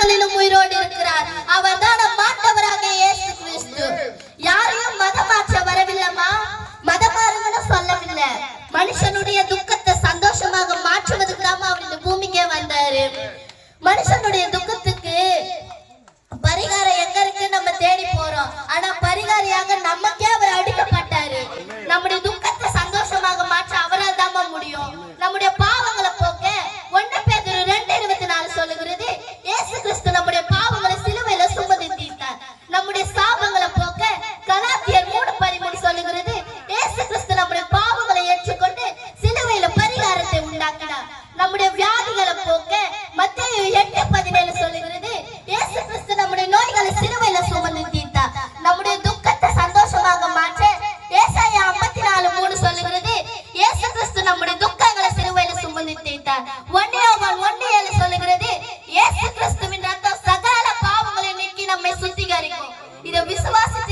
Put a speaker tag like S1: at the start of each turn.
S1: காலங்களிலும் உயிரோடு இருக்கிறார். அவர்தான் மாற்றவராக இயேசு கிறிஸ்து. யாரையும் மதமாற்ற வரவில்லைமா, மதமாறுன்னு சொல்லவில்லை. மனுஷனுடைய துக்கத்தை சந்தோஷமாக மாற்றுவதுக்கு தான் அவர் இந்த பூமிக்கே வந்தாரு. மனுஷனுடைய துக்கத்துக்கு பரிகாரம் எங்க இருக்கு நம்ம தேடி போறோம். ஆனா பரிகாரியாக நமக்கே அவர் அடிக்கப்பட்டாரு. நம்முடைய துக்கத்தை சந்தோஷமாக மாற்ற அவரால் தான் முடியும். நம்முடைய பாவங்களை போக்க 1 பேதுரு 2:24 சொல்லுகிறது, இயேசு கிறிஸ்து நம்முடைய பாவங்களை சிலுவையில சுமந்து தீர்த்தார். நம்முடைய சாபங்களை போக்க கலாத்தியர் 3:13 சொல்லுகிறது, இயேசு கிறிஸ்து நம்முடைய பாவங்களை ஏற்றுக்கொண்டு சிலுவையில பரிகாரத்தை உண்டாக்கினார். நம்முடைய வியாதிகளை போக்க மத்தேயு 8:17 சொல்லுகிறது, இயேசு கிறிஸ்து நம்முடைய நோய்களை சிலுவையில சுமந்து தீர்த்தார். நம்முடைய துக்கத்தை சந்தோஷமாக மாற்ற ஏசாயா 54:3 சொல்லுகிறது, இயேசு கிறிஸ்து நம்முடைய துக்கங்களை சிலுவையில சுமந்து தீர்த்தார். 1 யோவான் 1:7 சொல்லுகிறது, இயேசு கிறிஸ்துவின் ரத்தம் சகல பாவங்களை நீக்கி நம்மை சுத்திகரிக்கும். இதை விசுவாசித்து